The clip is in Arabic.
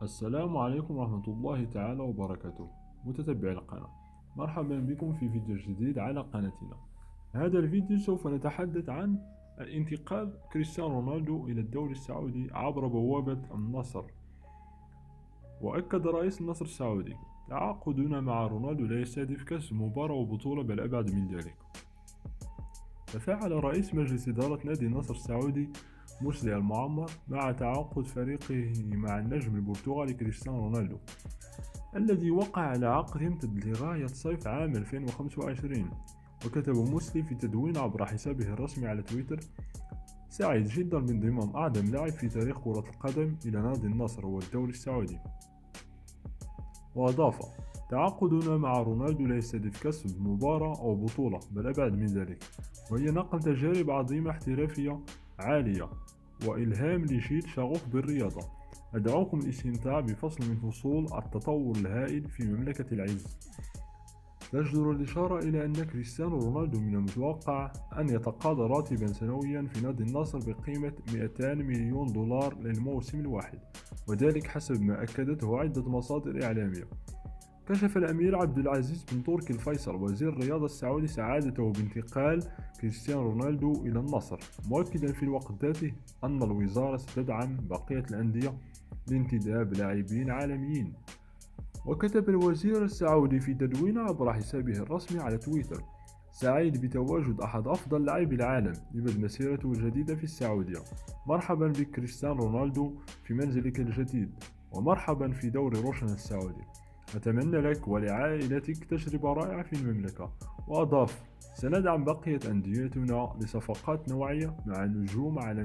السلام عليكم ورحمة الله تعالى وبركاته. متتبعي القناة، مرحبا بكم في فيديو جديد على قناتنا. هذا الفيديو سوف نتحدث عن الانتقال كريستيانو رونالدو إلى الدوري السعودي عبر بوابة النصر. وأكد رئيس النصر السعودي: تعاقدنا مع رونالدو لا يستهدف كسب مباراة وبطولة بل أبعد من ذلك. تفاعل رئيس مجلس إدارة نادي النصر السعودي مرسي المعمر مع تعاقد فريقه مع النجم البرتغالي كريستيانو رونالدو، الذي وقع على عقد يمتد لغاية صيف عام 2025. وكتب مسلي في تدوين عبر حسابه الرسمي على تويتر: سعيد جدا بانضمام أعظم لاعب في تاريخ كرة القدم إلى نادي النصر والدوري السعودي. وأضاف: تعاقدنا مع رونالدو لا يستهدف كسب مباراة أو بطولة بل أبعد من ذلك، وهي نقل تجارب عظيمة احترافية عالية وإلهام لجيل شغوف بالرياضة. أدعوكم للاستمتاع بفصل من فصول التطور الهائل في مملكة العز. تجدر الإشارة إلى أن كريستيانو رونالدو من المتوقع أن يتقاضى راتبا سنويا في نادي النصر بقيمة 200 مليون دولار للموسم الواحد، وذلك حسب ما أكدته عدة مصادر إعلامية. كشف الأمير عبد العزيز بن تركي الفيصل وزير الرياضة السعودي سعادته بانتقال كريستيانو رونالدو إلى النصر، مؤكدا في الوقت ذاته أن الوزارة ستدعم بقية الأندية لانتداب لاعبين عالميين. وكتب الوزير السعودي في تدوين عبر حسابه الرسمي على تويتر: سعيد بتواجد أحد أفضل لاعبي العالم لبدء مسيرته الجديدة في السعودية. مرحبا بك كريستيانو رونالدو في منزلك الجديد، ومرحبا في دوري روشن السعودي. أتمنى لك ولعائلتك تجربة رائعة في المملكة. وأضاف: سندعم بقية أنديتنا لصفقات نوعية مع نجوم عالمية.